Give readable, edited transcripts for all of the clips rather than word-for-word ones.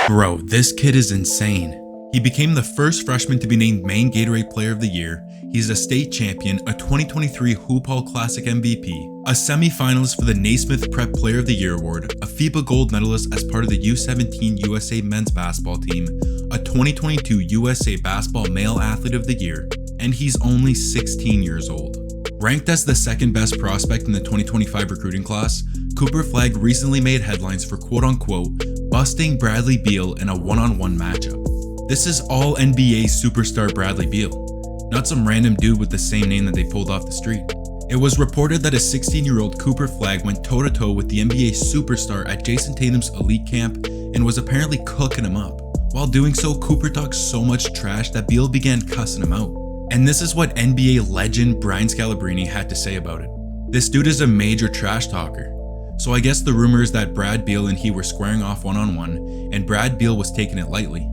Bro, this kid is insane. He became the first freshman to be named Maine Gatorade Player of the Year. He's a state champion, a 2023 Hoop Hall Classic MVP, a semifinalist for the Naismith Prep Player of the Year award, a FIBA gold medalist as part of the U17 USA men's basketball team, a 2022 USA Basketball Male Athlete of the Year, and he's only 16 years old. Ranked as the second best prospect in the 2025 recruiting class, Cooper Flagg recently made headlines for quote-unquote busting Bradley Beal in a one-on-one matchup. This is all NBA superstar Bradley Beal, not some random dude with the same name that they pulled off the street. It was reported that a 16-year-old Cooper Flagg went toe-to-toe with the NBA superstar at Jason Tatum's elite camp and was apparently cooking him up. While doing so, Cooper talked so much trash that Beal began cussing him out. And this is what NBA legend Brian Scalabrine had to say about it. This dude is a major trash talker. So I guess the rumor is that Brad Beal and he were squaring off one-on-one, and Brad Beal was taking it lightly.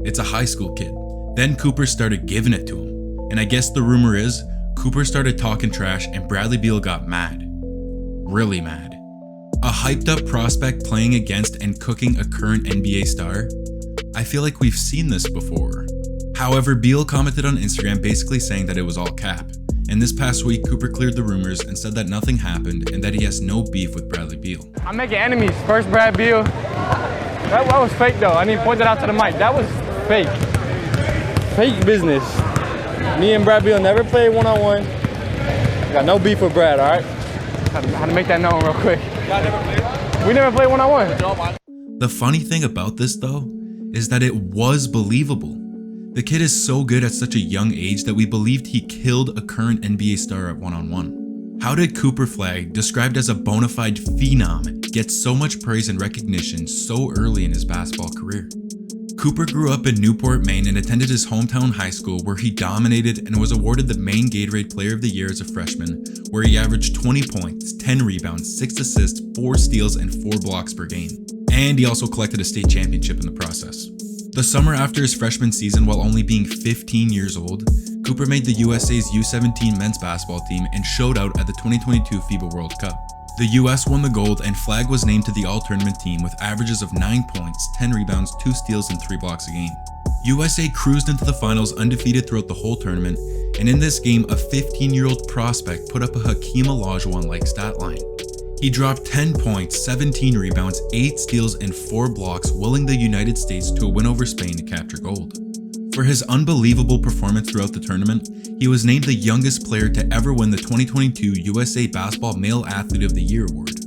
It's a high school kid. Then Cooper started giving it to him. And I guess the rumor is, Cooper started talking trash and Bradley Beal got mad. Really mad. A hyped up prospect playing against and cooking a current NBA star? I feel like we've seen this before. However, Beal commented on Instagram basically saying that it was all cap. And this past week, Cooper cleared the rumors and said that nothing happened and that he has no beef with Bradley Beal. I'm making enemies. First Brad Beal. That was fake though. I need to point that out to the mic. That was fake. Fake business. Me and Brad Beal never played one-on-one. Got no beef with Brad, all right? How to make that known real quick. Y'all never played? We never played one-on-one. The funny thing about this though, is that it was believable. The kid is so good at such a young age that we believed he killed a current NBA star at one-on-one. How did Cooper Flagg, described as a bona fide phenom, get so much praise and recognition so early in his basketball career? Cooper grew up in Newport, Maine and attended his hometown high school where he dominated and was awarded the Maine Gatorade Player of the Year as a freshman, where he averaged 20 points, 10 rebounds, 6 assists, 4 steals, and 4 blocks per game. And he also collected a state championship in the process. The summer after his freshman season, while only being 15 years old, Cooper made the USA's U17 men's basketball team and showed out at the 2022 FIBA World Cup. The US won the gold and Flagg was named to the all-tournament team with averages of 9 points, 10 rebounds, 2 steals, and 3 blocks a game. USA cruised into the finals undefeated throughout the whole tournament, and in this game, a 15-year-old prospect put up a Hakeem Olajuwon-like stat line. He dropped 10 points, 17 rebounds, 8 steals, and 4 blocks, willing the United States to a win over Spain to capture gold. For his unbelievable performance throughout the tournament, he was named the youngest player to ever win the 2022 USA Basketball Male Athlete of the Year award.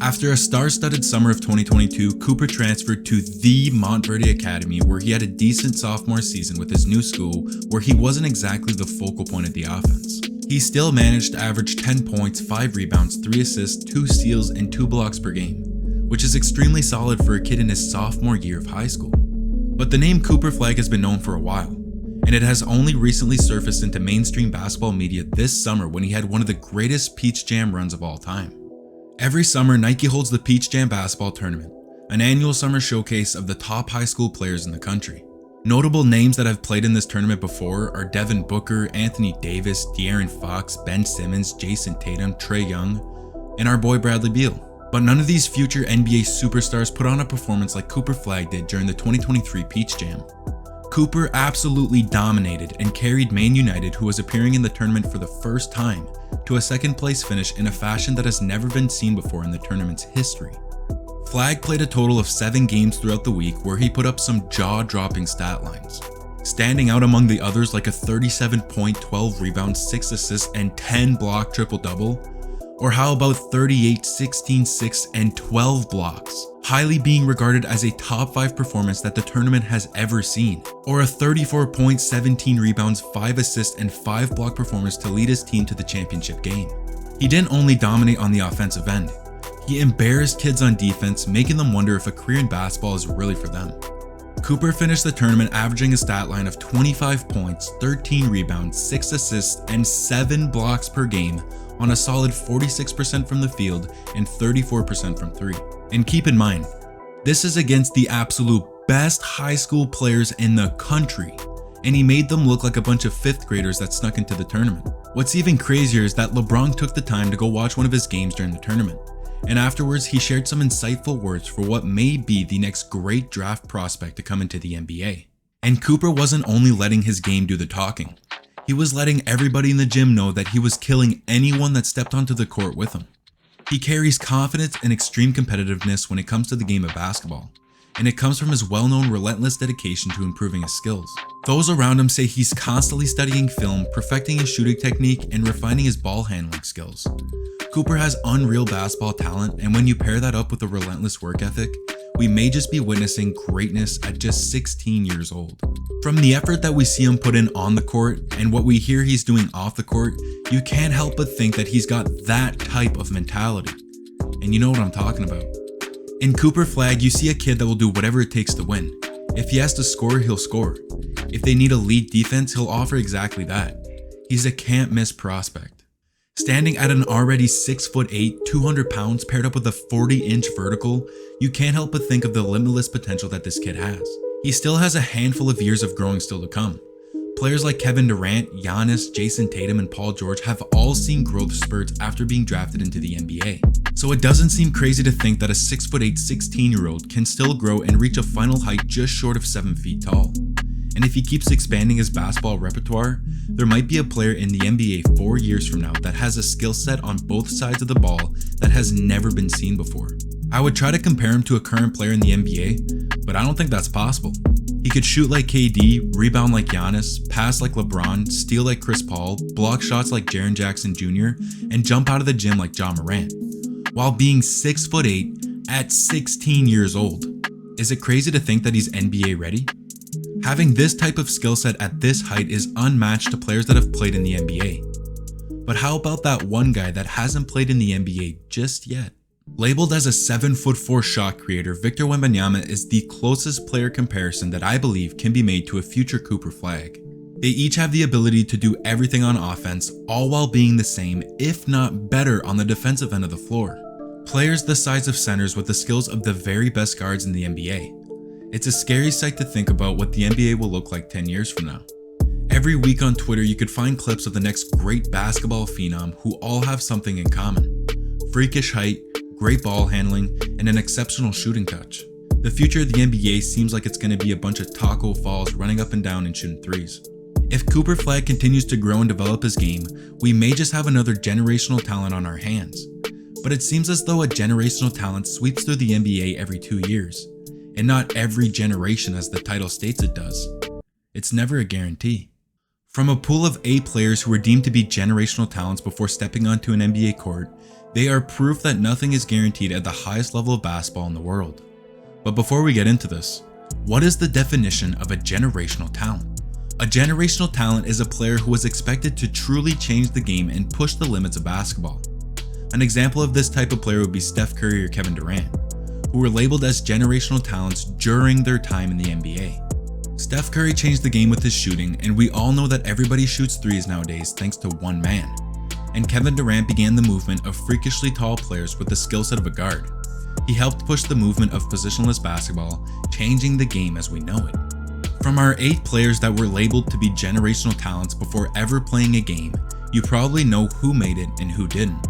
After a star-studded summer of 2022, Cooper transferred to the Montverde Academy, where he had a decent sophomore season with his new school, where he wasn't exactly the focal point of the offense. He still managed to average 10 points, 5 rebounds, 3 assists, 2 steals, and 2 blocks per game, which is extremely solid for a kid in his sophomore year of high school. But the name Cooper Flagg has been known for a while, and it has only recently surfaced into mainstream basketball media this summer when he had one of the greatest Peach Jam runs of all time. Every summer, Nike holds the Peach Jam basketball tournament, an annual summer showcase of the top high school players in the country. Notable names that have played in this tournament before are Devin Booker, Anthony Davis, De'Aaron Fox, Ben Simmons, Jason Tatum, Trae Young, and our boy Bradley Beal. But none of these future NBA superstars put on a performance like Cooper Flagg did during the 2023 Peach Jam. Cooper absolutely dominated and carried Maine United, who was appearing in the tournament for the first time, to a second place finish in a fashion that has never been seen before in the tournament's history. Flagg played a total of 7 games throughout the week where he put up some jaw-dropping stat lines, standing out among the others like a 37 point, 12 rebounds, 6 assists, and 10 block triple-double. Or how about 38, 16, 6, and 12 blocks, highly being regarded as a top 5 performance that the tournament has ever seen. Or a 34 points, 17 rebounds, 5 assists, and 5 block performance to lead his team to the championship game. He didn't only dominate on the offensive end, he embarrassed kids on defense, making them wonder if a career in basketball is really for them. Cooper finished the tournament averaging a stat line of 25 points, 13 rebounds, 6 assists, and 7 blocks per game on a solid 46% from the field and 34% from 3. And keep in mind, this is against the absolute best high school players in the country, and he made them look like a bunch of 5th graders that snuck into the tournament. What's even crazier is that LeBron took the time to go watch one of his games during the tournament, And afterwards, he shared some insightful words for what may be the next great draft prospect to come into the NBA. And Cooper wasn't only letting his game do the talking, he was letting everybody in the gym know that he was killing anyone that stepped onto the court with him. He carries confidence and extreme competitiveness when it comes to the game of basketball, and it comes from his well-known relentless dedication to improving his skills. Those around him say he's constantly studying film, perfecting his shooting technique, and refining his ball handling skills. Cooper has unreal basketball talent, and when you pair that up with a relentless work ethic, we may just be witnessing greatness at just 16 years old. From the effort that we see him put in on the court and what we hear he's doing off the court, you can't help but think that he's got that type of mentality. And you know what I'm talking about. In Cooper Flagg, you see a kid that will do whatever it takes to win. If he has to score, he'll score. If they need elite defense, he'll offer exactly that. He's a can't-miss prospect. Standing at an already 6'8", 200 pounds paired up with a 40-inch vertical, you can't help but think of the limitless potential that this kid has. He still has a handful of years of growing still to come. Players like Kevin Durant, Giannis, Jason Tatum, and Paul George have all seen growth spurts after being drafted into the NBA. So it doesn't seem crazy to think that a 6'8", 16-year-old can still grow and reach a final height just short of 7 feet tall. And if he keeps expanding his basketball repertoire, there might be a player in the NBA 4 years from now that has a skill set on both sides of the ball that has never been seen before. I would try to compare him to a current player in the NBA, but I don't think that's possible. He could shoot like KD, rebound like Giannis, pass like LeBron, steal like Chris Paul, block shots like Jaren Jackson Jr., and jump out of the gym like Ja Morant, while being 6'8" at 16 years old. Is it crazy to think that he's NBA ready? Having this type of skill set at this height is unmatched to players that have played in the NBA. But how about that one guy that hasn't played in the NBA just yet? Labeled as a 7'4" shot creator, Victor Wembanyama is the closest player comparison that I believe can be made to a future Cooper Flagg. They each have the ability to do everything on offense, all while being the same, if not better, on the defensive end of the floor. Players the size of centers with the skills of the very best guards in the NBA. It's a scary sight to think about what the NBA will look like 10 years from now. Every week on Twitter, you could find clips of the next great basketball phenom who all have something in common: freakish height, great ball handling, and an exceptional shooting touch. The future of the NBA seems like it's going to be a bunch of taco falls running up and down and shooting threes. If Cooper Flagg continues to grow and develop his game, we may just have another generational talent on our hands. But it seems as though a generational talent sweeps through the NBA every 2 years. And not every generation as the title states it does. It's never a guarantee. From a pool of 8 players who were deemed to be generational talents before stepping onto an NBA court, they are proof that nothing is guaranteed at the highest level of basketball in the world. But before we get into this, what is the definition of a generational talent? A generational talent is a player who is expected to truly change the game and push the limits of basketball. An example of this type of player would be Steph Curry or Kevin Durant, who were labeled as generational talents during their time in the NBA. Steph Curry changed the game with his shooting, and we all know that everybody shoots threes nowadays thanks to one man. And Kevin Durant began the movement of freakishly tall players with the skill set of a guard. He helped push the movement of positionless basketball, changing the game as we know it. From our 8 players that were labeled to be generational talents before ever playing a game, you probably know who made it and who didn't.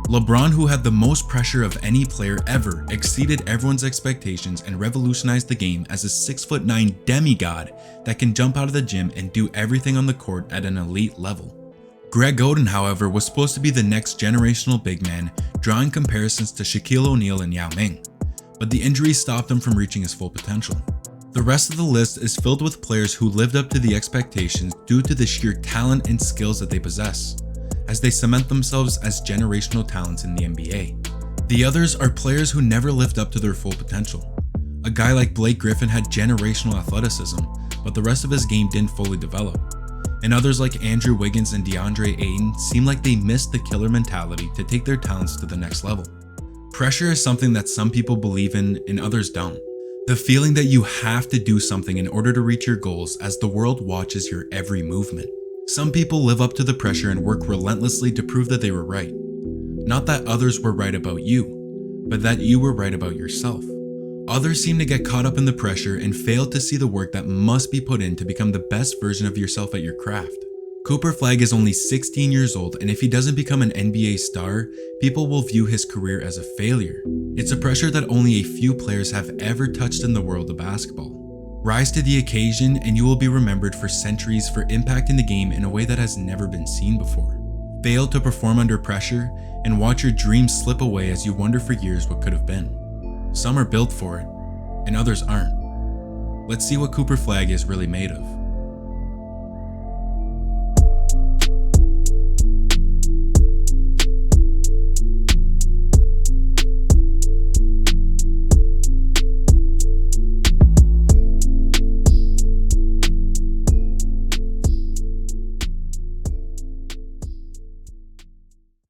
LeBron, who had the most pressure of any player ever, exceeded everyone's expectations and revolutionized the game as a 6'9" demigod that can jump out of the gym and do everything on the court at an elite level. Greg Oden, however, was supposed to be the next generational big man, drawing comparisons to Shaquille O'Neal and Yao Ming, but the injury stopped him from reaching his full potential. The rest of the list is filled with players who lived up to the expectations due to the sheer talent and skills that they possess, as they cement themselves as generational talents in the NBA. The others are players who never lived up to their full potential. A guy like Blake Griffin had generational athleticism, but the rest of his game didn't fully develop. And others like Andrew Wiggins and DeAndre Ayton seem like they missed the killer mentality to take their talents to the next level. Pressure is something that some people believe in and others don't. The feeling that you have to do something in order to reach your goals as the world watches your every movement. Some people live up to the pressure and work relentlessly to prove that they were right. Not that others were right about you, but that you were right about yourself. Others seem to get caught up in the pressure and fail to see the work that must be put in to become the best version of yourself at your craft. Cooper Flagg is only 16 years old, and if he doesn't become an NBA star, people will view his career as a failure. It's a pressure that only a few players have ever touched in the world of basketball. Rise to the occasion and you will be remembered for centuries for impacting the game in a way that has never been seen before. Fail to perform under pressure and watch your dreams slip away as you wonder for years what could have been. Some are built for it, and others aren't. Let's see what Cooper Flagg is really made of.